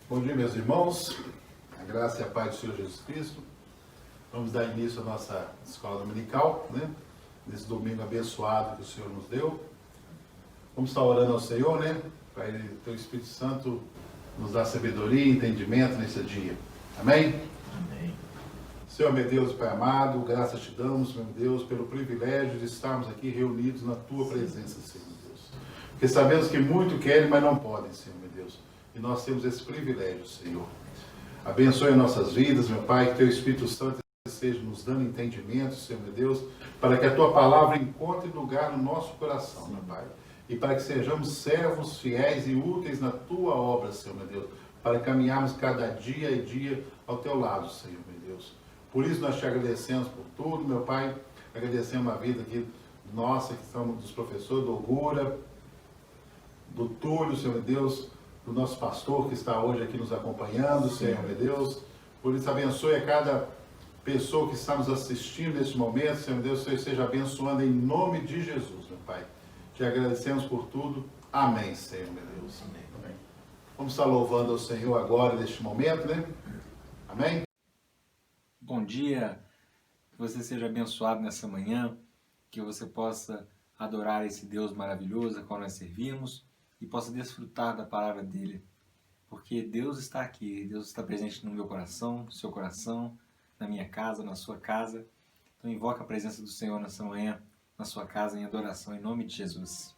Bom dia, meus irmãos. A graça e a paz do Senhor Jesus Cristo. Vamos dar início à nossa escola dominical, né? Nesse domingo abençoado que o Senhor nos deu. Vamos estar orando ao Senhor, né? Para Ele, Teu Espírito Santo, nos dar sabedoria e entendimento nesse dia. Amém? Amém. Senhor, meu Deus e Pai amado, graças te damos, meu Deus, pelo privilégio de estarmos aqui reunidos na Tua presença, Senhor, meu Deus. Porque sabemos que muito querem, mas não podem, Senhor, meu Deus. E nós temos esse privilégio, Senhor. Abençoe nossas vidas, meu Pai, que Teu Espírito Santo esteja nos dando entendimento, Senhor, meu Deus, para que a Tua palavra encontre lugar no nosso coração, meu Pai. E para que sejamos servos fiéis e úteis na Tua obra, Senhor, meu Deus, para caminharmos cada dia e dia ao Teu lado, Senhor, meu Deus. Por isso nós te agradecemos por tudo, meu Pai. Agradecemos a vida aqui nossa, que estamos dos professores, do Ogura, do Túlio, Senhor, meu Deus, do nosso pastor que está hoje aqui nos acompanhando, Senhor, meu Deus. Por isso abençoe a cada pessoa que está nos assistindo neste momento, Senhor, meu Deus, que Senhor esteja abençoando em nome de Jesus, meu Pai. Te agradecemos por tudo. Amém, Senhor, meu Deus. Amém. Amém. Vamos estar louvando ao Senhor agora, neste momento, né? Amém? Bom dia, que você seja abençoado nessa manhã, que você possa adorar esse Deus maravilhoso a qual nós servimos e possa desfrutar da palavra dele, porque Deus está aqui, Deus está presente no meu coração, no seu coração, na minha casa, na sua casa. Então invoca a presença do Senhor nessa manhã, na sua casa, em adoração, em nome de Jesus.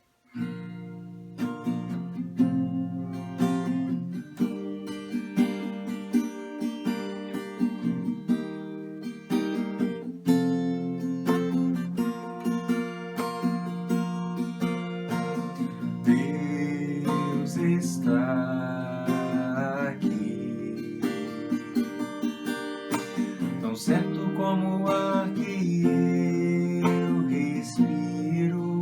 Deus está aqui, tão certo como o ar que eu respiro,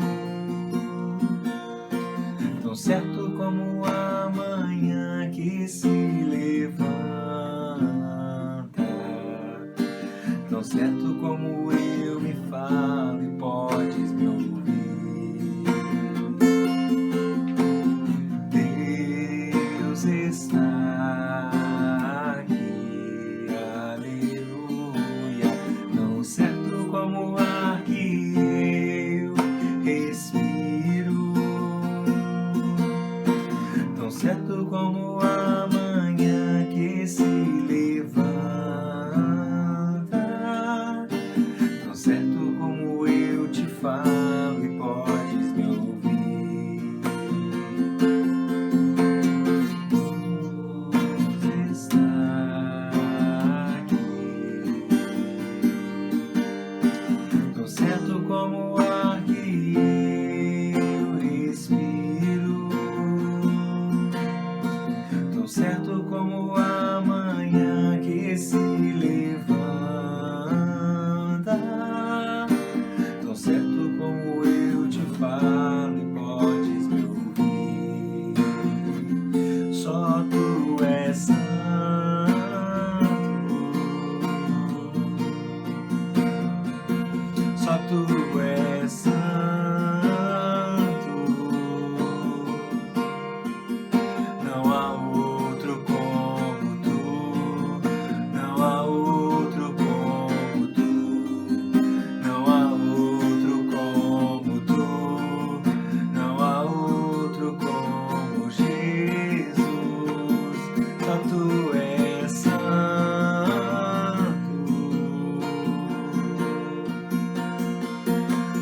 tão certo como a manhã que se levanta, tão certo como eu me falo e podes me ouvir. Deus está aqui, aleluia, tão certo como o ar que eu respiro, tão certo como a manhã que se levanta, tão certo como eu te falo e podes me ouvir. Deus está aqui, tão certo como o ar que eu respiro, tão certo como a manhã que se levanta, tão certo como eu te falo e podes me ouvir. Só tu és santo, só tu és santo, não há outro como tu, não há outro como tu, não há outro como tu, não há outro como Jesus, só tu és santo,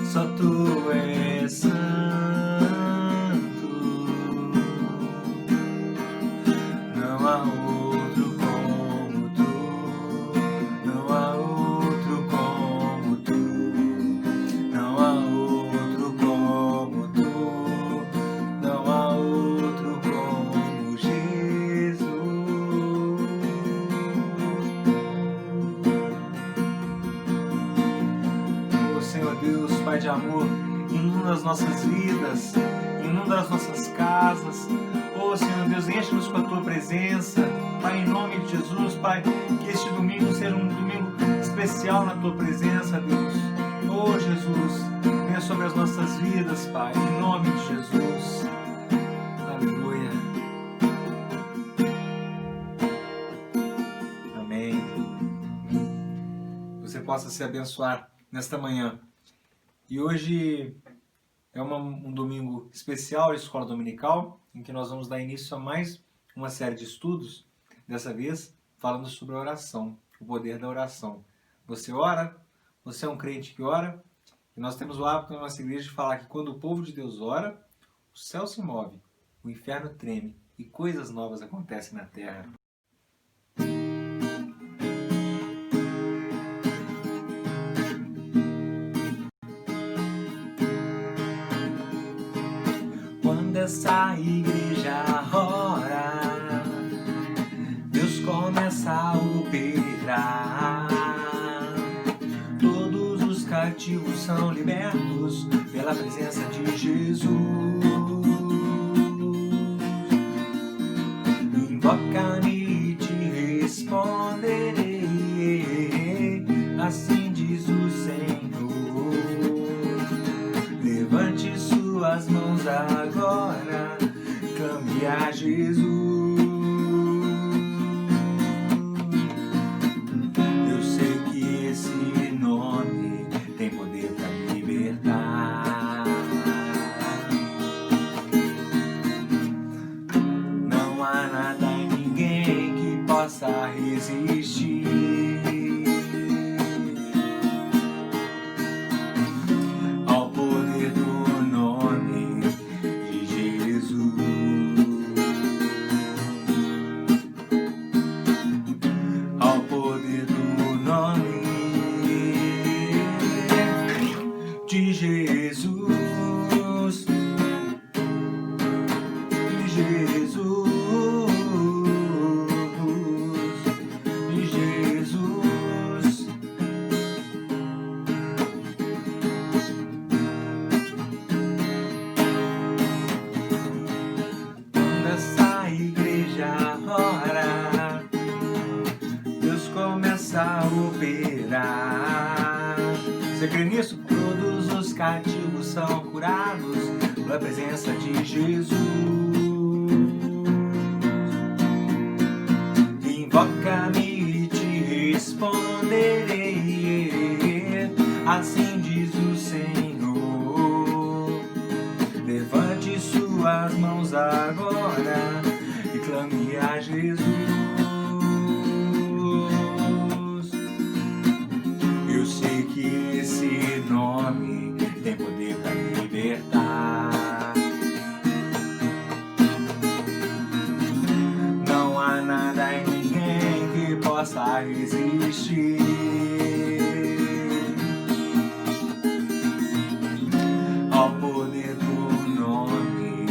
só tu és santo, não há outro como tu, não há outro como tu, não há outro como tu, não há outro como Jesus. Ô Senhor Deus, Pai de amor, inunda as nossas vidas, inunda as nossas casas. Ô Senhor Deus, enche-nos com a Tua presença, Pai, em nome de Jesus, Pai, que este domingo seja um domingo especial na Tua presença, Deus. Ô Jesus, venha sobre as nossas vidas, Pai, em nome de Jesus. Aleluia. possa se abençoar nesta manhã. E hoje é um domingo especial de escola dominical, em que nós vamos dar início a mais uma série de estudos, dessa vez falando sobre a oração, o poder da oração. Você ora? Você é um crente que ora? E nós temos o hábito na nossa igreja de falar que quando o povo de Deus ora, o céu se move, o inferno treme e coisas novas acontecem na terra. Quando essa igreja ora, Deus começa a operar. Todos os cativos são libertos pela presença de Jesus. Invoca-me e te responderei, assim diz o Senhor. Levante suas mãos agora, clame a Jesus. Eu sei que esse nome tem poder para libertar. Não há nada e ninguém que possa resistir ao poder do nome de Jesus. Ao poder do nome de Jesus. De Jesus. De Jesus. Quando essa igreja ora, Deus começa a operar. Você crê nisso? Todos os cativos são curados pela presença de Jesus. Invoca-me e te responderei, assim diz o Senhor. Levante suas mãos agora e clame a Jesus. Eu sei que esse nome tem poder para libertar. Não há nada e ninguém que possa resistir ao poder do nome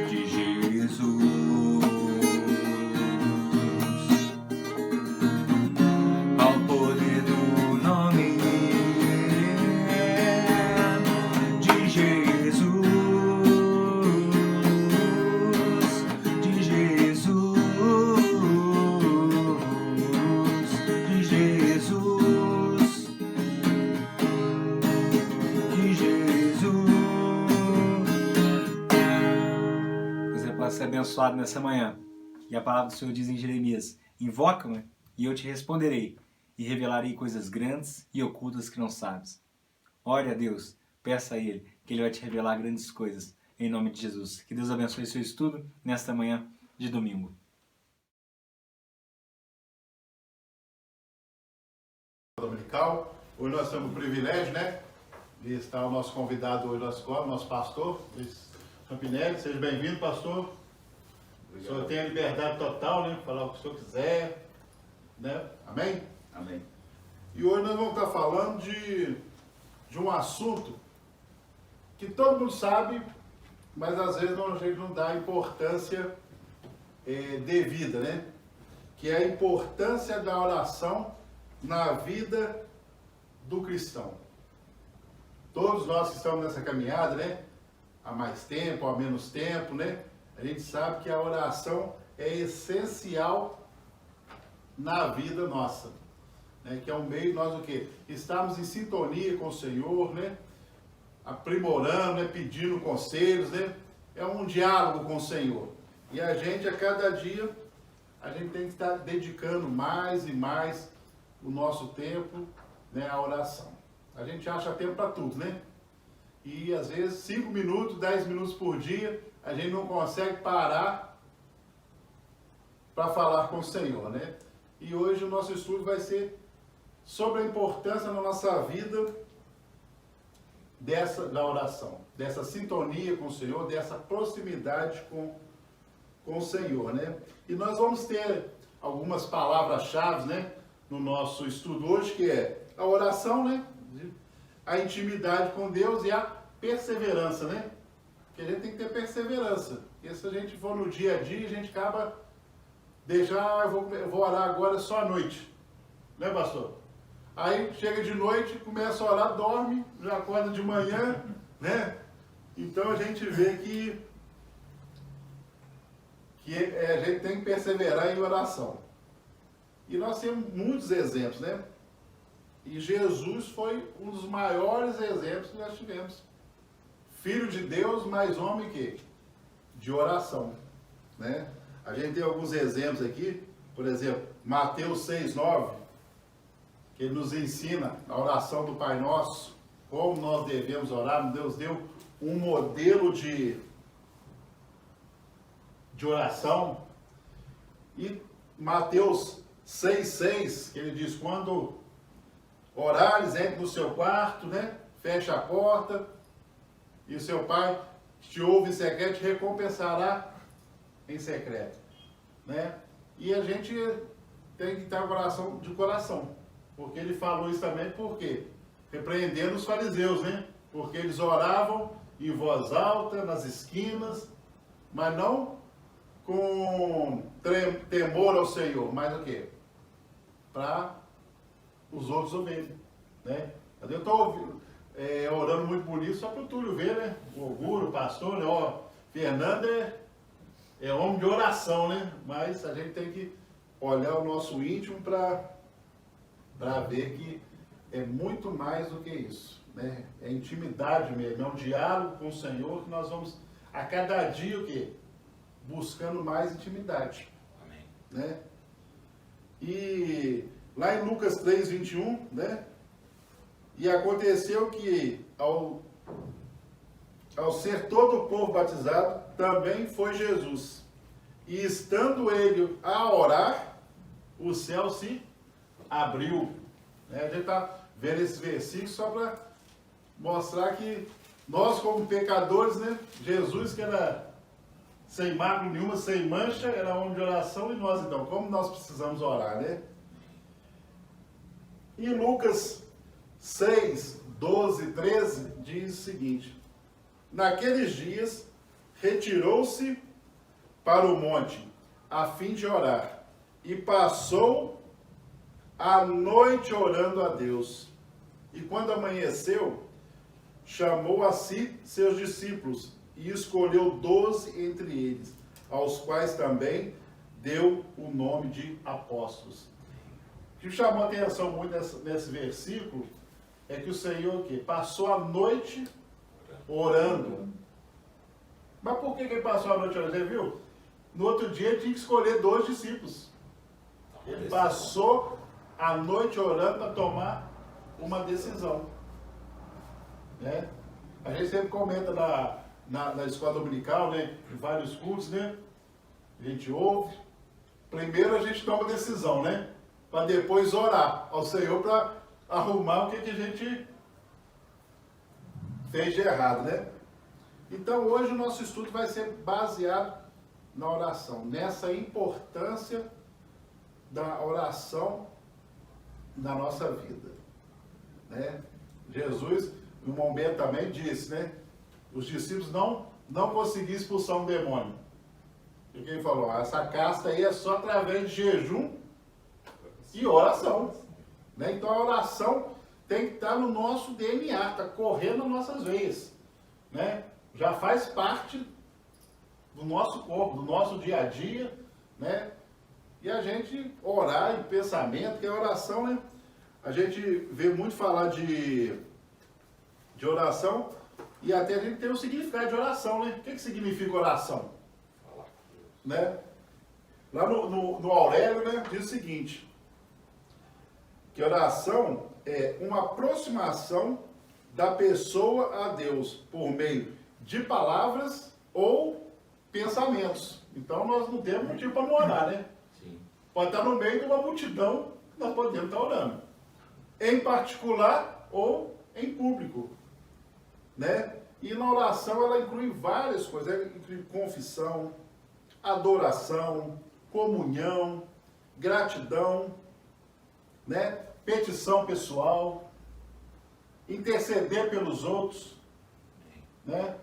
de Jesus. Ao poder do nome de Jesus. De Jesus. De Jesus. De Jesus. Você pode ser abençoado nessa manhã. E a palavra do Senhor diz em Jeremias: invoca-me e eu te responderei, e revelarei coisas grandes e ocultas que não sabes. Ore a Deus, peça a Ele, que Ele vai te revelar grandes coisas, em nome de Jesus. Que Deus abençoe seu estudo nesta manhã de domingo. Dominical. Hoje nós temos o privilégio, né, de estar o nosso convidado hoje da escola, nosso pastor, Luiz Campinelli. Seja bem-vindo, pastor. O senhor tem a liberdade total, né, falar o que o senhor quiser, né? Amém? Amém. E hoje nós vamos estar falando de um assunto que todo mundo sabe, mas às vezes a gente não dá importância devida, né? Que é a importância da oração na vida do cristão. Todos nós que estamos nessa caminhada, né? Há mais tempo, há menos tempo, né? A gente sabe que a oração é essencial na vida nossa, né? Que é um meio de nós o quê? Estarmos em sintonia com o Senhor, né? Aprimorando, né? Pedindo conselhos, né? É um diálogo com o Senhor. E a gente, a cada dia, a gente tem que estar dedicando mais e mais o nosso tempo, né, a oração. A gente acha tempo para tudo, né? E às vezes 5 minutos, 10 minutos por dia, a gente não consegue parar para falar com o Senhor, né? E hoje o nosso estudo vai ser sobre a importância na nossa vida da oração, dessa sintonia com o Senhor, dessa proximidade com o Senhor, né? E nós vamos ter algumas palavras-chave, né, no nosso estudo hoje, que é a oração, né, a intimidade com Deus e a perseverança, né? Porque a gente tem que ter perseverança, porque se a gente for no dia a dia, a gente acaba deixar, eu vou orar agora só à noite, né, pastor? Aí chega de noite, começa a orar, dorme, já acorda de manhã, né? Então a gente vê que a gente tem que perseverar em oração. E nós temos muitos exemplos, né? E Jesus foi um dos maiores exemplos que nós tivemos. Filho de Deus, mais homem que de oração, né? A gente tem alguns exemplos aqui, por exemplo, Mateus 6:9, que ele nos ensina a oração do Pai Nosso, como nós devemos orar. Deus deu um modelo de oração. E Mateus 6:6, que ele diz, quando orares, entre no seu quarto, né? Fecha a porta, e o seu Pai que te ouve em secreto te recompensará em secreto, né? E a gente tem que estar com oração de coração, porque ele falou isso também, por quê? Repreendendo os fariseus, né? Porque eles oravam em voz alta, nas esquinas, mas não com temor ao Senhor, mas o quê? Para os outros ouvirem, né? Eu estou orando muito bonito só para o Túlio ver, né? O Oguro, o pastor, né? Ó, Fernando é homem de oração, né? Mas a gente tem que olhar o nosso íntimo para ver que é muito mais do que isso, né? É intimidade mesmo, é um diálogo com o Senhor que nós vamos a cada dia o quê? Buscando mais intimidade. Amém. Né? E lá em Lucas 3:21, né? E aconteceu que ao ser todo o povo batizado, também foi Jesus. E estando ele a orar, o céu se abriu. Né? A gente está vendo esse versículo só para mostrar que nós, como pecadores, né? Jesus, que era sem mácula nenhuma, sem mancha, era homem de oração, e nós então, como nós precisamos orar, né? E Lucas 6:12-13 diz o seguinte: naqueles dias retirou-se para o monte a fim de orar, e passou a noite orando a Deus. E quando amanheceu, chamou a si seus discípulos e escolheu 12 entre eles, aos quais também deu o nome de apóstolos. O que chamou a atenção muito nesse versículo é que o Senhor passou a noite orando. Mas por que ele passou a noite orando? Você viu? No outro dia ele tinha que escolher 2 discípulos. Ele passou a noite orando para tomar uma decisão. Né? A gente sempre comenta na escola dominical, né? Em vários cursos, né? A gente ouve. Primeiro a gente toma decisão, né? Para depois orar ao Senhor para arrumar o que a gente fez de errado, né? Então hoje o nosso estudo vai ser baseado na oração, nessa importância da oração na nossa vida, né? Jesus, no momento também disse, né? Os discípulos não conseguiam expulsar um demônio. E quem falou? Essa casta aí é só através de jejum e oração, né? Então a oração tem que estar no nosso DNA, está correndo nas nossas veias, né? Já faz parte do nosso corpo, do nosso dia a dia, né? E a gente orar em pensamento, que é oração, né? A gente vê muito falar de oração e até a gente tem o significado de oração, né? O que significa oração? Né? Lá no Aurélio, né, diz o seguinte, que oração é uma aproximação da pessoa a Deus por meio de palavras ou pensamentos. Então nós não temos motivo para não orar, né? Sim. Pode estar no meio de uma multidão, nós podemos estar orando. Em particular ou em público, né? E na oração ela inclui várias coisas, ela inclui confissão, adoração, comunhão, gratidão, né? Petição pessoal, interceder pelos outros, né?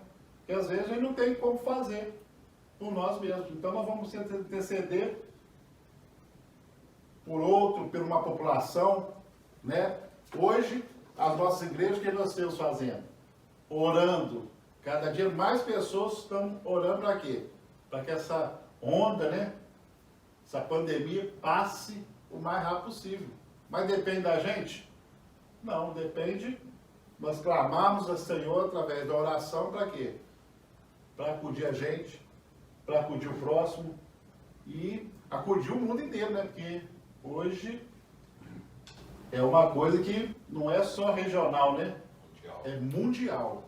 Que às vezes a gente não tem como fazer por nós mesmos. Então nós vamos interceder por outro, por uma população, né? Hoje, as nossas igrejas, o que nós estamos fazendo? Orando. Cada dia mais pessoas estão orando para quê? Para que essa onda, né? Essa pandemia passe o mais rápido possível. Mas depende da gente? Não, depende. Nós clamamos ao Senhor através da oração para quê? Para acudir a gente, para acudir o próximo e acudir o mundo inteiro, né? Porque hoje é uma coisa que não é só regional, né? Mundial. É mundial.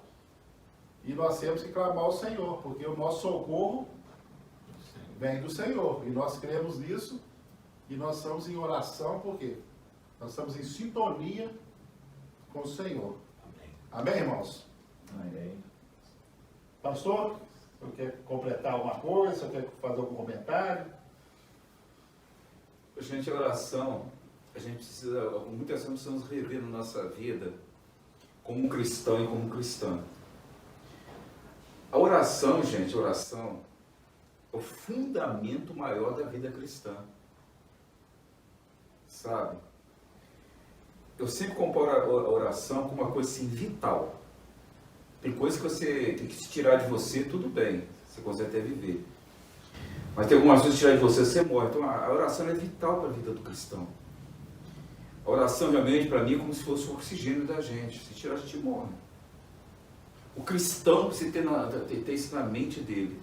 E nós temos que clamar ao Senhor, porque o nosso socorro vem do Senhor. E nós cremos nisso e nós estamos em oração, por quê? Nós estamos em sintonia com o Senhor. Amém, amém, irmãos? Amém. Pastor, você quer completar alguma coisa? Você quer fazer algum comentário? Gente, a oração, a gente precisa, muitas vezes precisamos rever na nossa vida como um cristão e como cristã. A oração, gente, a oração é o fundamento maior da vida cristã. Sabe? Eu sempre comparo a oração com uma coisa assim vital. Tem coisa que você tem que se tirar de você, tudo bem, você consegue até viver. Mas tem algumas coisas que tirar de você morre. Então a oração é vital para a vida do cristão. A oração realmente para mim é como se fosse o oxigênio da gente. Se tirar, a gente morre. O cristão precisa ter isso na mente dele.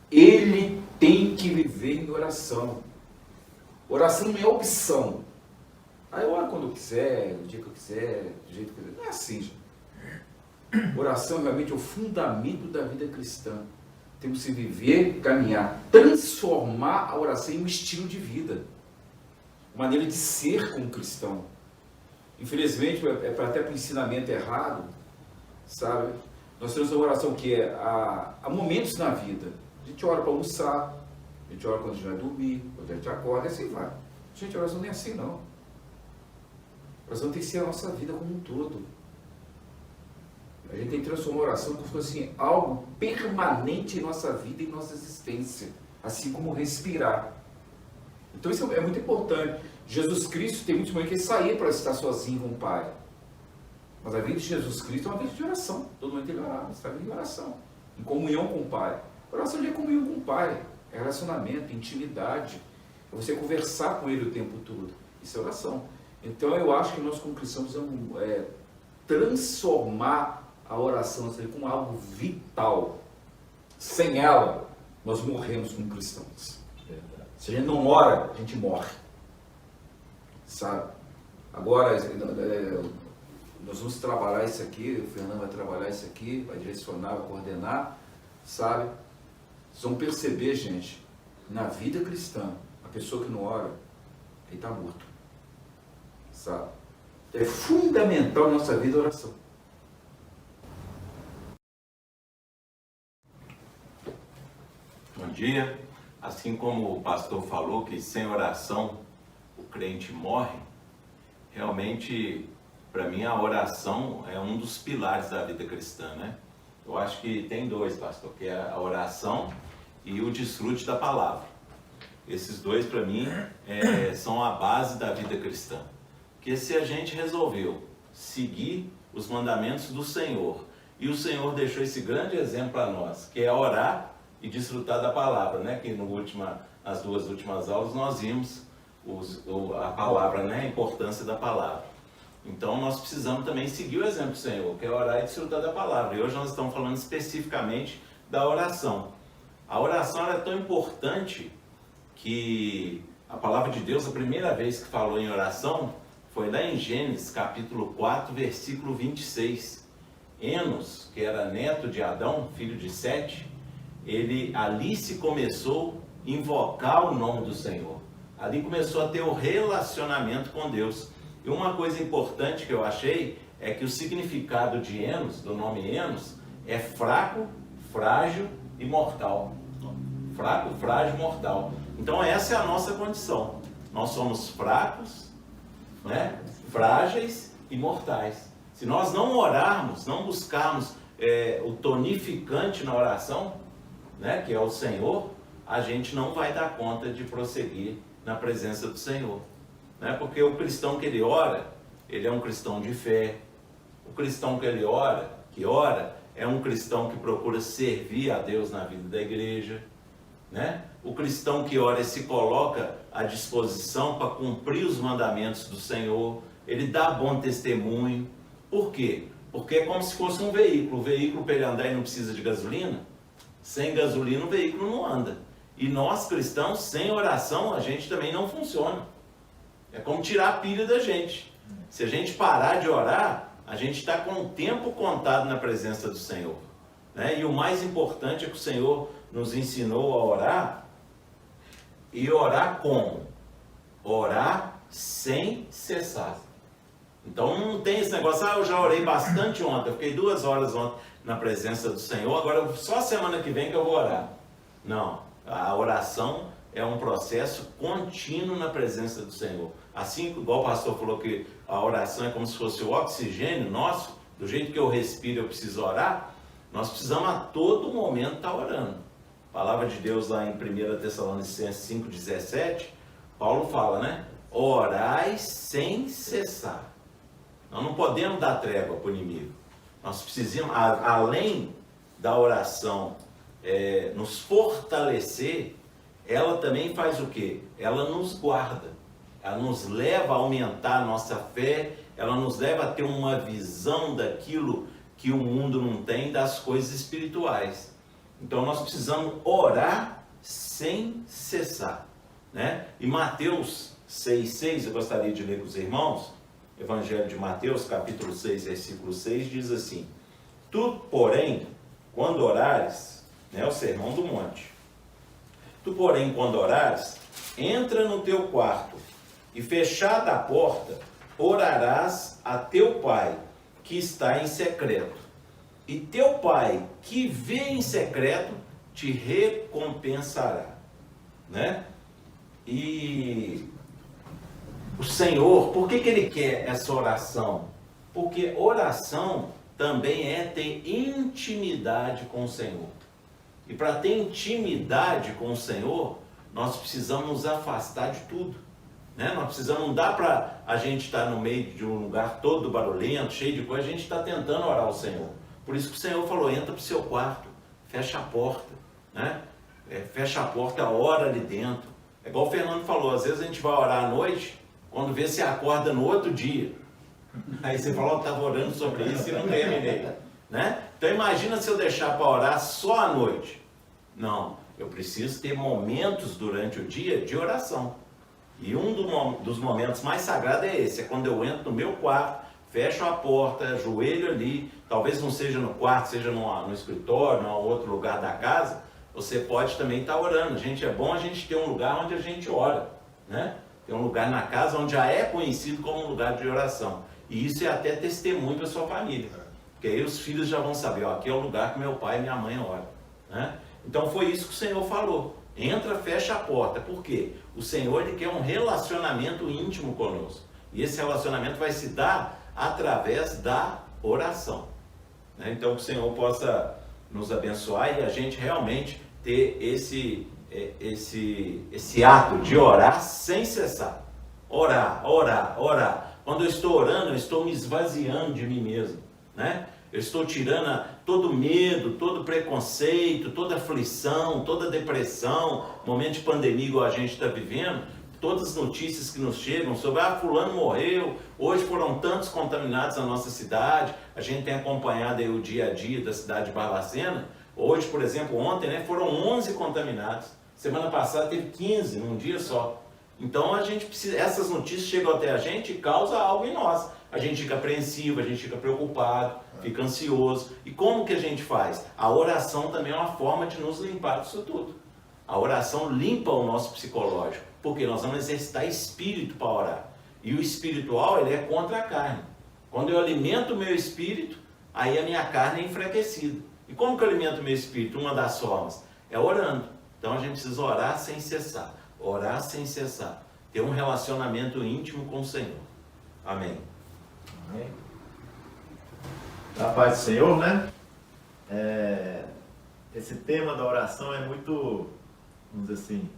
Ele tem que viver em oração. Oração não é opção. Aí eu oro quando eu quiser, no dia que eu quiser, do jeito que eu quiser. Não é assim, gente. Oração realmente é o fundamento da vida cristã. Temos que viver, caminhar, transformar a oração em um estilo de vida. Uma maneira de ser como cristão. Infelizmente, até para o ensinamento errado, sabe? Nós temos uma oração que é há momentos na vida. A gente ora para almoçar, a gente ora quando a gente vai dormir, quando a gente acorda, e assim vai. Gente, a oração não é assim, não. A oração tem que ser a nossa vida como um todo. A gente tem que transformar a oração como se fosse assim, algo permanente em nossa vida e em nossa existência. Assim como respirar. Então isso é muito importante. Jesus Cristo tem muitos momentos que ele saía para estar sozinho com o Pai. Mas a vida de Jesus Cristo é uma vida de oração. Todo mundo ele orava, estava em oração. Em comunhão com o Pai. Oração é comunhão com o Pai. É relacionamento, intimidade. É você conversar com Ele o tempo todo. Isso é oração. Então eu acho que nós como cristãos vamos transformar a oração como algo vital. Sem ela, nós morremos como cristãos. Se a gente não ora, a gente morre. Sabe? Agora, nós vamos trabalhar isso aqui, o Fernando vai trabalhar isso aqui, vai direcionar, vai coordenar, sabe? Vocês vão perceber, gente, na vida cristã, a pessoa que não ora, ele está morto. Sabe? É fundamental na nossa vida a oração. Bom dia. Assim como o pastor falou que sem oração o crente morre, realmente, para mim, a oração é um dos pilares da vida cristã, né? Eu acho que tem dois, pastor, que é a oração e o desfrute da palavra. Esses dois, para mim, são a base da vida cristã. Porque se a gente resolveu seguir os mandamentos do Senhor, e o Senhor deixou esse grande exemplo para nós, que é orar e desfrutar da palavra, né? Que nas duas últimas aulas nós vimos a palavra, né? A importância da palavra. Então nós precisamos também seguir o exemplo do Senhor, que é orar e desfrutar da palavra. E hoje nós estamos falando especificamente da oração. A oração é tão importante que a palavra de Deus, a primeira vez que falou em oração, foi lá em Gênesis capítulo 4, versículo 26. Enos, que era neto de Adão, filho de Sete, ali se começou a invocar o nome do Senhor. Ali começou a ter o relacionamento com Deus. E uma coisa importante que eu achei é que o significado de Enos, do nome Enos, é fraco, frágil e mortal. Fraco, frágil e mortal. Então essa é a nossa condição. Nós somos fracos, né, frágeis e mortais. Se nós não orarmos, não buscarmos o tonificante na oração, né, que é o Senhor, a gente não vai dar conta de prosseguir na presença do Senhor. Né? Porque o cristão que ele ora, ele é um cristão de fé. O cristão que ele ora, é um cristão que procura servir a Deus na vida da igreja. Né? O cristão que ora se coloca à disposição para cumprir os mandamentos do Senhor. Ele dá bom testemunho. Por quê? Porque é como se fosse um veículo. O veículo, para ele andar, e não precisa de gasolina. Sem gasolina o veículo não anda. E nós cristãos, sem oração, a gente também não funciona. É como tirar a pilha da gente. Se a gente parar de orar, a gente está com o tempo contado na presença do Senhor. Né? E o mais importante é que o Senhor nos ensinou a orar. E orar como? Orar sem cessar. Então não tem esse negócio, eu já orei bastante ontem, eu fiquei 2 horas ontem na presença do Senhor, agora só semana que vem que eu vou orar. Não, a oração é um processo contínuo na presença do Senhor. Assim, igual o pastor falou que a oração é como se fosse o oxigênio nosso, do jeito que eu respiro eu preciso orar, nós precisamos a todo momento estar orando. A palavra de Deus lá em 1 Tessalonicenses 5,17, Paulo fala, né? Orai sem cessar. Nós não podemos dar trégua para o inimigo. Nós precisamos, além da oração nos fortalecer, ela também faz o quê? Ela nos guarda. Ela nos leva a aumentar a nossa fé, ela nos leva a ter uma visão daquilo que o mundo não tem, das coisas espirituais. Então nós precisamos orar sem cessar. Né? E Mateus 6,6, eu gostaria de ler com os irmãos, Evangelho de Mateus, capítulo 6, versículo 6, diz assim: Tu, porém, quando orares, né, o sermão do monte, tu, porém, quando orares, entra no teu quarto e, fechada a porta, orarás a teu pai, que está em secreto. E teu pai, que vê em secreto, te recompensará. Né? E o Senhor, por que ele quer essa oração? Porque oração também é ter intimidade com o Senhor. E para ter intimidade com o Senhor, nós precisamos nos afastar de tudo. Né? Nós precisamos, não dá para a gente estar no meio de um lugar todo barulhento, cheio de coisa, a gente está tentando orar ao Senhor. Por isso que o Senhor falou, entra para o seu quarto, fecha a porta. Né? Fecha a porta, ora ali dentro. É igual o Fernando falou, às vezes a gente vai orar à noite, quando vê se acorda no outro dia. Aí você falou, eu estava orando sobre isso e não terminei. Né? Então imagina se eu deixar para orar só à noite. Não, eu preciso ter momentos durante o dia de oração. E um dos momentos mais sagrados é esse, é quando eu entro no meu quarto, fecho a porta, ajoelho ali, talvez não seja no quarto, seja no escritório, em outro lugar da casa, você pode também estar orando. É bom a gente ter um lugar onde a gente ora, né? Tem um lugar na casa onde já é conhecido como um lugar de oração. E isso é até testemunho para a sua família. Porque aí os filhos já vão saber, ó, aqui é o lugar que meu pai e minha mãe oram. Né? Então foi isso que o Senhor falou. Entra, fecha a porta. Por quê? O Senhor ele quer um relacionamento íntimo conosco. E esse relacionamento vai se dar através da oração. Né? Então que o Senhor possa nos abençoar e a gente realmente ter esse ato de orar sem cessar. Orar, orar, orar. Quando eu estou orando, eu estou me esvaziando de mim mesmo. Né? Eu estou tirando todo medo, todo preconceito, toda aflição, toda depressão, momento de pandemia igual a gente está vivendo, todas as notícias que nos chegam sobre, fulano morreu, hoje foram tantos contaminados na nossa cidade, a gente tem acompanhado aí o dia a dia da cidade de Barbacena, hoje, por exemplo, ontem, né, foram 11 contaminados, semana passada teve 15 num dia só. Então a gente precisa, essas notícias chegam até a gente e causam algo em nós. A gente fica apreensivo, a gente fica preocupado, fica ansioso. E como que a gente faz? A oração também é uma forma de nos limpar disso tudo. A oração limpa o nosso psicológico, porque nós vamos exercitar espírito para orar. E o espiritual, ele é contra a carne. Quando eu alimento o meu espírito, aí a minha carne é enfraquecida. E como que eu alimento o meu espírito? Uma das formas é orando. Então a gente precisa orar sem cessar. Orar sem cessar. Ter um relacionamento íntimo com o Senhor. Amém. Amém. Da paz do Senhor, né? Esse tema da oração é muito, vamos dizer assim,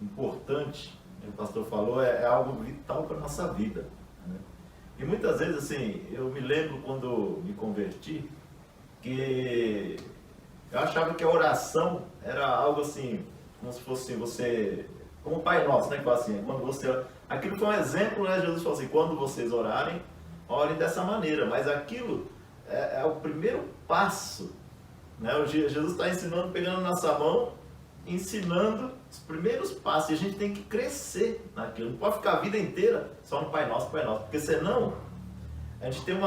importante. O pastor falou, é algo vital para a nossa vida, né? E muitas vezes, assim, eu me lembro quando me converti, que eu achava que a oração era algo assim, como se fosse você, como o Pai Nosso, né? Que fala assim, quando você... Aquilo foi um exemplo, né? Jesus falou assim, quando vocês orarem, orem dessa maneira. Mas aquilo é o primeiro passo, né? Jesus está ensinando, pegando nossa mão, ensinando os primeiros passos. E a gente tem que crescer naquilo. Não pode ficar a vida inteira só no Pai Nosso, Pai Nosso. Porque senão, a gente tem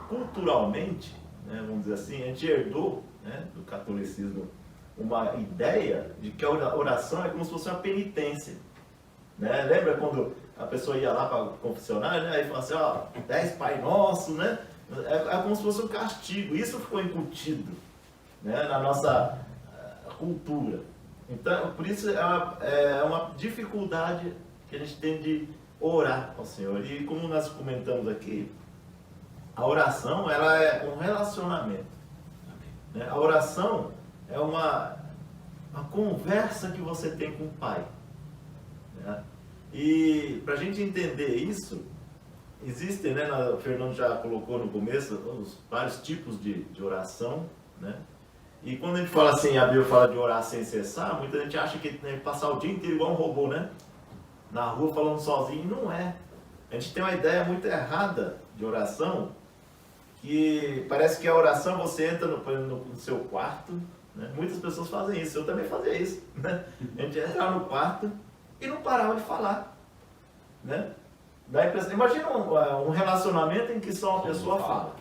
culturalmente, né, vamos dizer assim, a gente herdou, né, do catolicismo uma ideia de que a oração é como se fosse uma penitência, né? Lembra quando a pessoa ia lá para o confessionário, né? Aí falava assim, ó, 10 Pai Nosso, né? É como se fosse um castigo. Isso ficou incutido, né, na nossa cultura. Então, por isso é uma dificuldade que a gente tem de orar ao Senhor. E como nós comentamos aqui, a oração, ela é um relacionamento, né? A oração é uma conversa que você tem com o Pai, né? E para a gente entender isso, existem, né, o Fernando já colocou no começo, os vários tipos de oração, né? E quando a gente fala assim, a Bíblia fala de orar sem cessar, muita gente acha que tem que passar o dia inteiro igual um robô, né? Na rua falando sozinho, e não é. A gente tem uma ideia muito errada de oração, que parece que a oração você entra no seu quarto, né? Muitas pessoas fazem isso, eu também fazia isso, né? A gente entrava no quarto e não parava de falar, né? Dá a impressão, imagina um relacionamento em que só uma pessoa fala.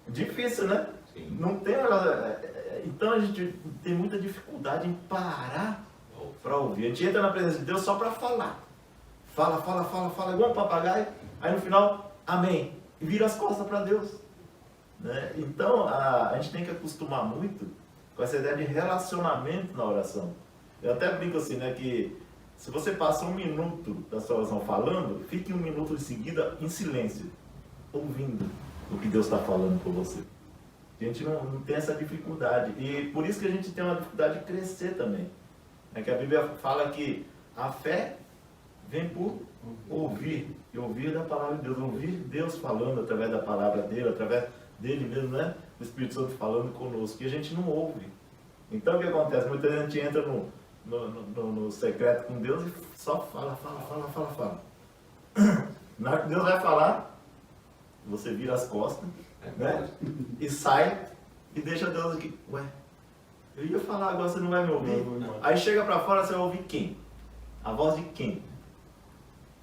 Difícil, né? Sim. Não tem, então a gente tem muita dificuldade em parar para ouvir. A gente entra na presença de Deus só para falar. Fala, igual um papagaio. Aí no final, amém. E vira as costas para Deus, né? Então a gente tem que acostumar muito com essa ideia de relacionamento na oração. Eu até brinco assim, né, que se você passa 1 minuto da sua oração falando, fique 1 minuto de seguida em silêncio, ouvindo o que Deus está falando por você. A gente não tem essa dificuldade. E por isso que a gente tem uma dificuldade de crescer também. É que a Bíblia fala que a fé vem por ouvir. E ouvir da palavra de Deus. Ouvir Deus falando através da palavra dele, através dele mesmo, né? O Espírito Santo falando conosco. E a gente não ouve. Então o que acontece? Muita gente entra no secreto com Deus e só fala. Na hora que Deus vai falar, você vira as costas, né? E sai e deixa Deus aqui. Ué, eu ia falar, agora você não vai me ouvir. Aí chega pra fora, você vai ouvir quem? A voz de quem?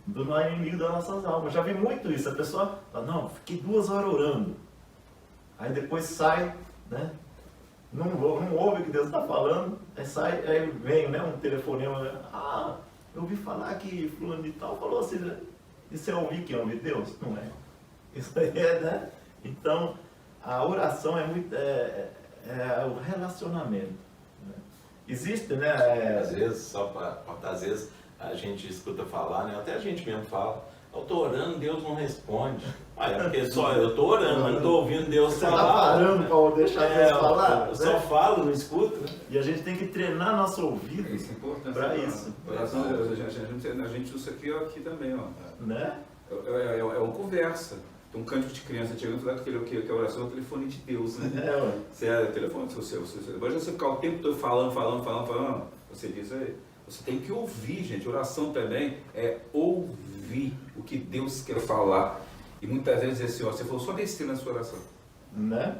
Do inimigo das nossas almas. Já vi muito isso. A pessoa fala, não, fiquei 2 horas orando. Aí depois sai, né? Não ouve o que Deus está falando. Aí sai, aí vem, né, um telefonema. Eu ouvi falar que fulano de tal falou assim, né? E você ouvir quem? Ouvir Deus? Não é. Isso aí é, né? Então, a oração é muito... é o relacionamento, né? Existe, né? Às vezes, só para cortar, às vezes a gente escuta falar, né? Até a gente mesmo fala, eu estou orando, Deus não responde. É porque só eu estou orando, mas não estou ouvindo Deus Você falar. Você está parando para deixar Deus falar? Eu só falo, não escuto, né? E a gente tem que treinar nosso ouvido para isso. Oração, a gente usa aqui também, ó. Né? É uma conversa. Tem um cântico de criança chegando lá que a oração é o telefone de Deus, né? O telefone, imagina você ficar o tempo todo falando, você diz aí. Você tem que ouvir, gente. Oração também é ouvir o que Deus quer falar. E muitas vezes assim, ó, você falou só besteira na sua oração. Né?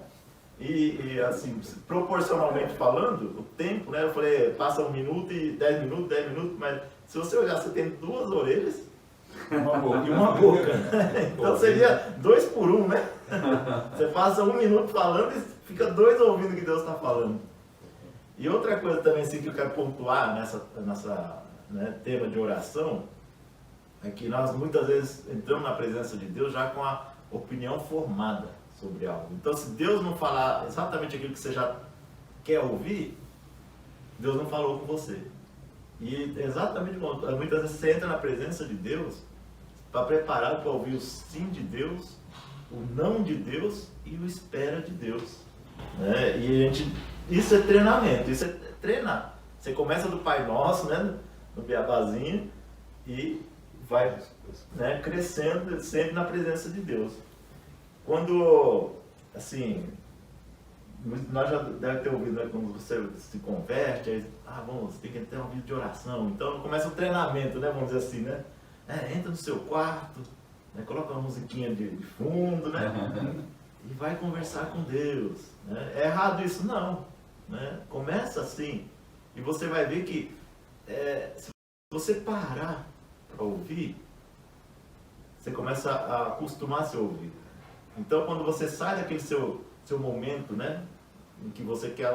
E assim, proporcionalmente falando, o tempo, né? Eu falei, passa 1 minuto e 10 minutos, 10 minutos, mas se você olhar, você tem 2 orelhas e uma boca. Então seria 2 por 1, né? Você passa 1 minuto falando e fica 2 ouvindo o que Deus está falando. E outra coisa também assim, que eu quero pontuar nessa né, tema de oração, é que nós muitas vezes entramos na presença de Deus já com a opinião formada sobre algo. Então, se Deus não falar exatamente aquilo que você já quer ouvir, Deus não falou com você. E exatamente quando muitas vezes você entra na presença de Deus para preparar para ouvir o sim de Deus, o não de Deus e o espera de Deus. Né? E isso é treinamento, isso é treinar. Você começa do Pai Nosso, né, no beabazinho, e vai né, crescendo sempre na presença de Deus. Quando, assim, nós já deve ter ouvido, né, quando você se converte, aí, você tem que ter um vídeo de oração. Então começa o treinamento, né, vamos dizer assim, né? Entra no seu quarto, né, coloca uma musiquinha de fundo, né? E vai conversar com Deus. Né? É errado isso? Não. Né? Começa assim, e você vai ver que se você parar para ouvir, você começa a acostumar a se ouvir. Então, quando você sai daquele seu momento, né, em que você quer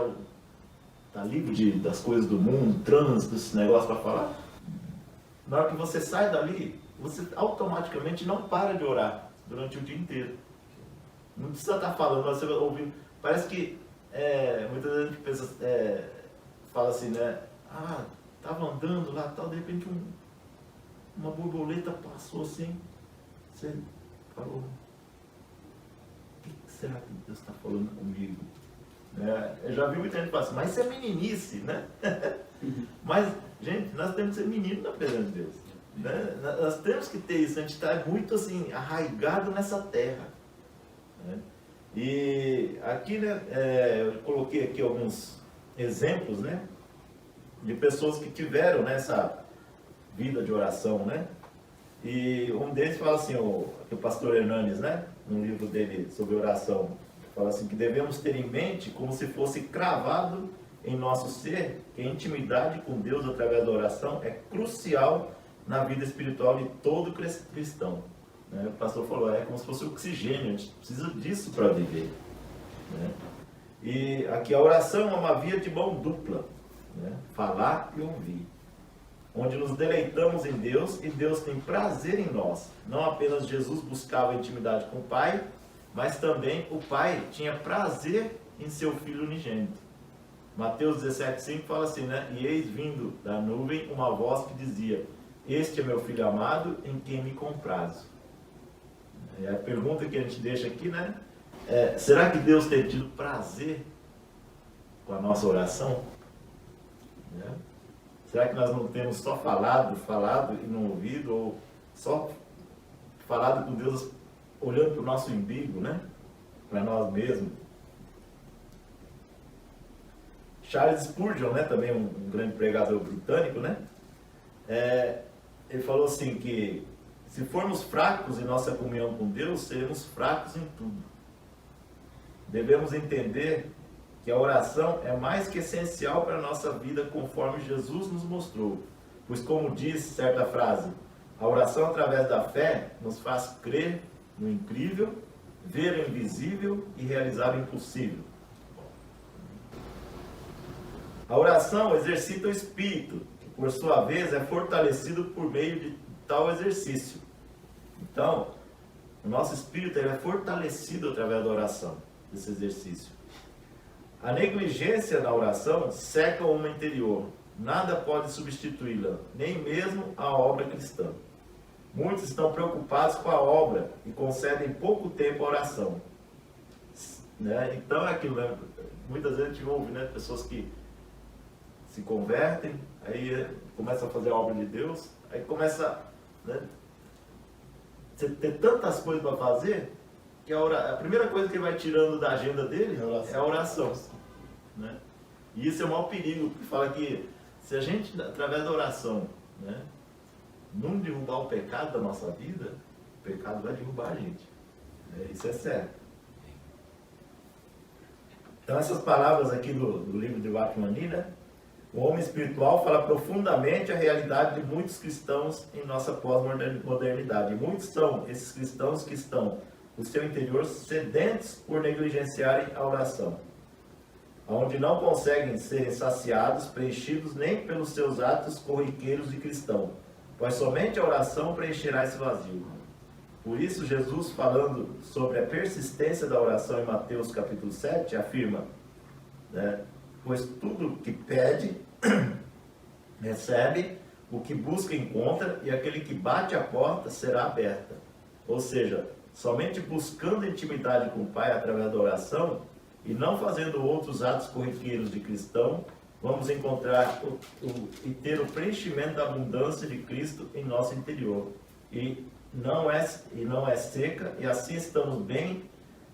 estar livre das coisas do mundo, trânsito, esse negócio para falar, na hora que você sai dali, você automaticamente não para de orar durante o dia inteiro. Não precisa estar falando, você vai ouvir. Parece que muitas vezes a gente pensa, fala assim, né? Estava andando lá tal, de repente uma borboleta passou assim. Você falou, o que será que Deus está falando comigo? Eu já vi muita gente falar assim, mas isso é meninice, né? Mas, gente, nós temos que ser meninos na presença de Deus. Né? Nós temos que ter isso, a gente está muito assim, arraigado nessa terra. Né? E aqui, né, eu coloquei aqui alguns exemplos, né, de pessoas que tiveram nessa vida de oração, né? E um deles fala assim, o pastor Hernandes, né, no livro dele sobre oração, fala assim que devemos ter em mente como se fosse cravado em nosso ser que a intimidade com Deus através da oração é crucial na vida espiritual de todo cristão. O pastor falou, é como se fosse oxigênio, a gente precisa disso para viver. Né? E aqui a oração é uma via de mão dupla, né? Falar e ouvir, onde nos deleitamos em Deus e Deus tem prazer em nós. Não apenas Jesus buscava intimidade com o Pai, mas também o Pai tinha prazer em seu Filho unigênito. Mateus 17,5 fala assim, né? E eis vindo da nuvem uma voz que dizia, este é meu Filho amado em quem me comprazo. E a pergunta que a gente deixa aqui, né? Será que Deus tem tido prazer com a nossa oração? Né? Será que nós não temos só falado e não ouvido, ou só falado com Deus olhando para o nosso umbigo, né? Para nós mesmos? Charles Spurgeon, né? Também um grande pregador britânico, né? Ele falou assim que se formos fracos em nossa comunhão com Deus, seremos fracos em tudo. Devemos entender que a oração é mais que essencial para a nossa vida, conforme Jesus nos mostrou. Pois, como diz certa frase, a oração através da fé nos faz crer no incrível, ver o invisível e realizar o impossível. A oração exercita o espírito, que por sua vez é fortalecido por meio de tal exercício. Então, o nosso espírito é fortalecido através da oração, desse exercício. A negligência na oração seca o homem interior. Nada pode substituí-la, nem mesmo a obra cristã. Muitos estão preocupados com a obra e concedem pouco tempo à oração. Né? Então é aquilo, né? Muitas vezes a gente ouve, né, pessoas que se convertem, aí começam a fazer a obra de Deus, aí começa, né, você ter tantas coisas para fazer, que a primeira coisa que ele vai tirando da agenda dele é a oração. Né? E isso é o maior perigo, porque fala que se a gente, através da oração, né, não derrubar o pecado da nossa vida, o pecado vai derrubar a gente. Isso é certo. Então essas palavras aqui do livro de Watchmani, né? O homem espiritual fala profundamente a realidade de muitos cristãos em nossa pós-modernidade. E muitos são esses cristãos que estão no seu interior sedentos por negligenciarem a oração, onde não conseguem ser saciados, preenchidos nem pelos seus atos corriqueiros de cristão, pois somente a oração preencherá esse vazio. Por isso, Jesus, falando sobre a persistência da oração em Mateus capítulo 7, afirma, né, pois tudo que pede, recebe, o que busca, encontra, e aquele que bate a porta será aberta. Ou seja, somente buscando intimidade com o Pai através da oração, e não fazendo outros atos corriqueiros de cristão, vamos encontrar e ter o preenchimento da abundância de Cristo em nosso interior. E não é seca, e assim estamos bem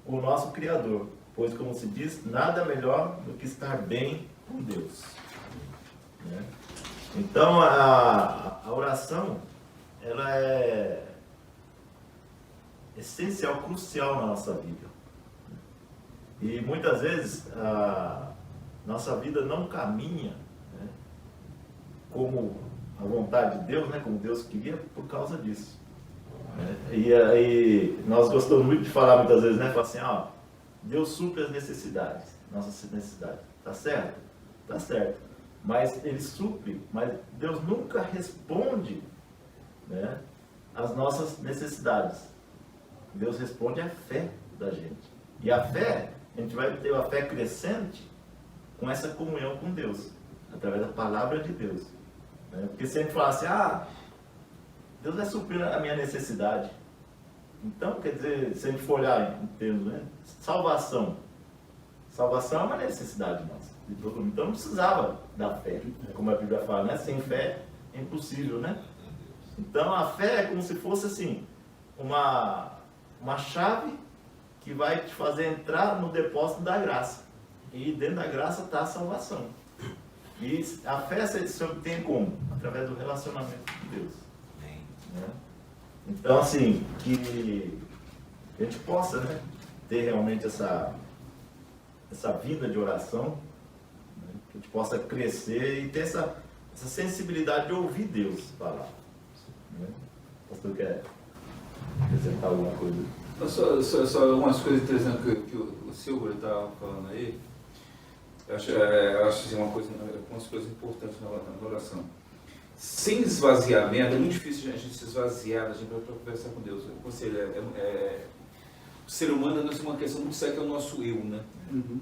com o nosso Criador. Pois, como se diz, nada melhor do que estar bem com Deus. Né? Então, a oração, ela é essencial, crucial na nossa vida. E muitas vezes a nossa vida não caminha, né, como a vontade de Deus, né, como Deus queria, por causa disso. E aí nós gostamos muito de falar muitas vezes, né, falar assim, Deus supre as necessidades, nossas necessidades. Tá certo? Tá certo. Mas Ele supre, mas Deus nunca responde, né, às nossas necessidades. Deus responde à fé da gente. E a fé, a gente vai ter a fé crescente com essa comunhão com Deus, através da palavra de Deus. Né? Porque se a gente falar assim, Deus vai suprir a minha necessidade. Então, quer dizer, se a gente for olhar em termos, né, salvação. Salvação é uma necessidade nossa. Então não precisava da fé, como a Bíblia fala, né? Sem fé é impossível, né? Então a fé é como se fosse assim, uma chave que vai te fazer entrar no depósito da graça. E dentro da graça está a salvação. E a fé se obtém como? Através do relacionamento com Deus. Né? Então, assim, que a gente possa, né, ter realmente essa vida de oração, né, que a gente possa crescer e ter essa sensibilidade de ouvir Deus falar. Né? O pastor quer apresentar alguma coisa? Só umas coisas interessantes que o Silvio estava falando aí. Eu acho assim, umas coisas importantes na oração. Sem esvaziamento, é muito difícil a gente se esvaziar, a gente vai conversar com Deus. O conselho o ser humano é uma questão muito séria, que é o nosso eu, né? Uhum.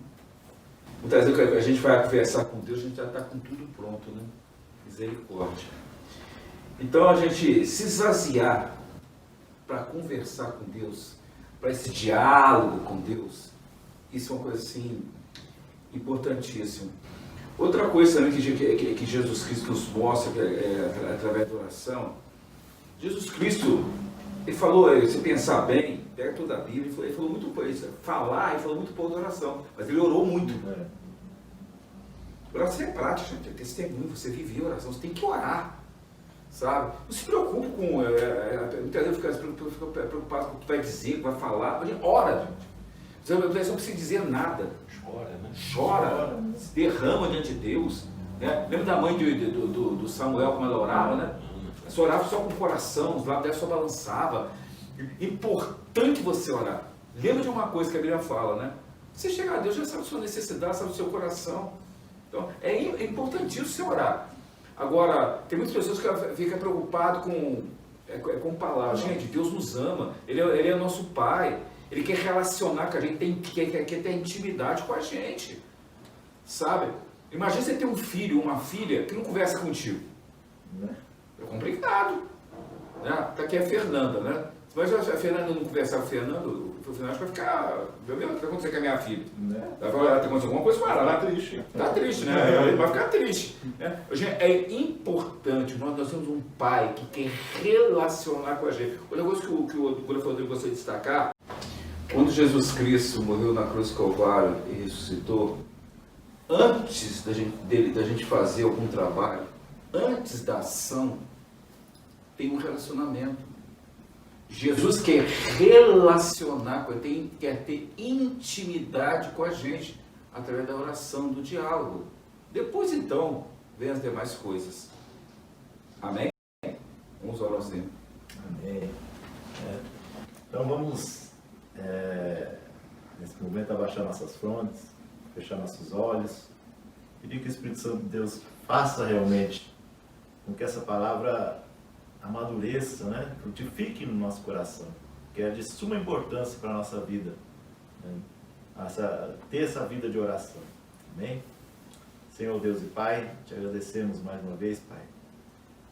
Muitas vezes a gente vai conversar com Deus, a gente já está com tudo pronto, né? Misericórdia. Então a gente se esvaziar para conversar com Deus, para esse diálogo com Deus, isso é uma coisa assim importantíssima. Outra coisa também que Jesus Cristo nos mostra através da oração, Jesus Cristo, ele falou, se pensar bem, pega toda a Bíblia, ele falou muito coisa, falar, ele falou muito pouco da oração, mas ele orou muito. Oração é prática, gente, é testemunho, você vive a oração, você tem que orar, sabe? Não se preocupe com, muitas vezes fica preocupado com o que vai dizer, o que vai falar, mas ora, gente. Você não precisa dizer nada. Chora, se derrama diante de Deus. Né? Lembra da mãe do Samuel, como ela orava, né? Ela orava só com o coração, os lábios dela só balançava. Importante você orar. Lembra de uma coisa que a Bíblia fala, né? Você chegar a Deus, já sabe a sua necessidade, sabe o seu coração. Então, é importantíssimo você orar. Agora, tem muitas pessoas que ficam preocupadas com palavras. Gente, Deus nos ama, Ele é nosso Pai. Ele quer relacionar com a gente, quer ter intimidade com a gente, sabe? Imagina você ter um filho, uma filha que não conversa contigo. É complicado. Né? Tá aqui a Fernanda, né? Mas se a Fernanda não conversar com o Fernando vai ficar... Meu Deus, o que vai acontecer com a minha filha? Vai acontecer alguma coisa com ela, né? Tá triste. Tá triste, né? Ele vai ficar triste. Né? Gente, é importante, nós temos um pai que quer relacionar com a gente. Outra coisa que o falou que eu gostaria de destacar, quando Jesus Cristo morreu na cruz do Calvário e ressuscitou, antes da gente fazer algum trabalho, antes da ação, tem um relacionamento. Jesus quer relacionar com a gente, quer ter intimidade com a gente. através da oração, do diálogo. Depois, então, vem as demais coisas. Amém? Vamos orar sempre. Amém. Então vamos, nesse momento, abaixar nossas frontes, fechar nossos olhos, pedir que o Espírito Santo de Deus faça realmente com que essa palavra amadureça, né? Frutifique no nosso coração, que é de suma importância para a nossa vida, né? Ter essa vida de oração. Amém? Senhor Deus e Pai, te agradecemos mais uma vez, Pai,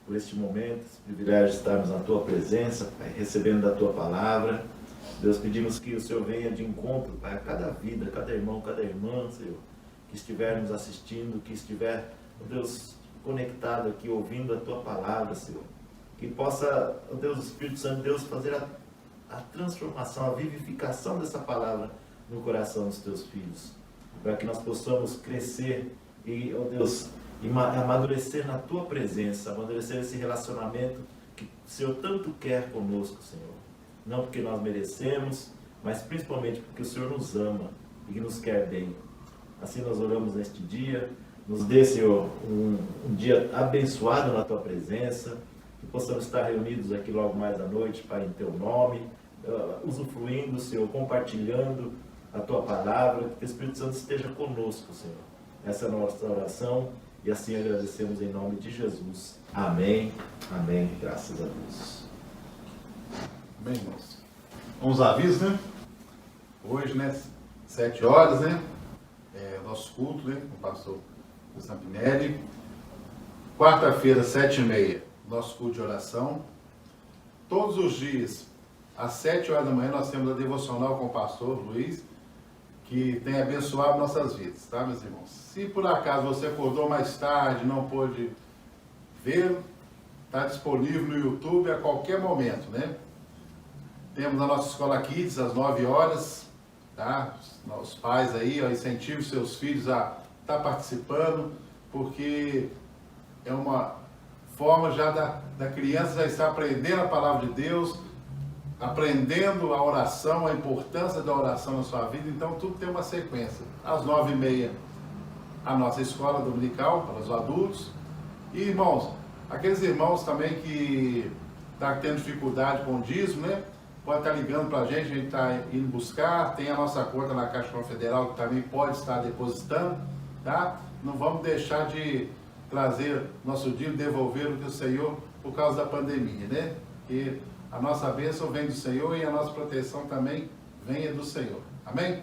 por este momento, esse privilégio de estarmos na Tua presença, Pai, recebendo da Tua palavra. Deus, pedimos que o Senhor venha de encontro, Pai, a cada vida, cada irmão, cada irmã, Senhor, que estiver nos assistindo, que estiver, ó Deus, conectado aqui, ouvindo a Tua palavra, Senhor. Que possa, ó Deus, o Espírito Santo de Deus fazer a transformação, a vivificação dessa palavra no coração dos Teus filhos, para que nós possamos crescer e, ó Deus, amadurecer na Tua presença, amadurecer esse relacionamento que o Senhor tanto quer conosco, Senhor. Não porque nós merecemos, mas principalmente porque o Senhor nos ama e nos quer bem. Assim nós oramos neste dia. Nos dê, Senhor, um dia abençoado na Tua presença, que possamos estar reunidos aqui logo mais à noite, Pai, em Teu nome, usufruindo, Senhor, compartilhando a Tua palavra, que o Espírito Santo esteja conosco, Senhor. Essa é a nossa oração e assim agradecemos em nome de Jesus. Amém. Amém. Graças a Deus. Bem, irmãos. Uns avisos, né? Hoje, né? 7 horas, né? Nosso culto, né? Com o pastor Sampinelli. Quarta-feira, 7h30, nosso culto de oração. Todos os dias, às 7 horas da manhã, nós temos a devocional com o pastor Luiz, que tem abençoado nossas vidas, tá, meus irmãos? Se por acaso você acordou mais tarde, não pôde ver, está disponível no YouTube a qualquer momento, né? Temos a nossa Escola Kids às 9 horas, tá? Os pais aí, ó, incentivem seus filhos a estar participando, porque é uma forma já da criança já estar aprendendo a palavra de Deus, aprendendo a oração, a importância da oração na sua vida. Então tudo tem uma sequência. Às 9h30, a nossa escola dominical para os adultos. E, irmãos, aqueles irmãos também que estão tendo dificuldade com o dízimo, né? Pode estar ligando para a gente está indo buscar. Tem a nossa conta na Caixa Confederal que também pode estar depositando, tá? Não vamos deixar de trazer nosso dízimo, devolver o que o Senhor, por causa da pandemia, né? E a nossa bênção vem do Senhor e a nossa proteção também vem do Senhor. Amém?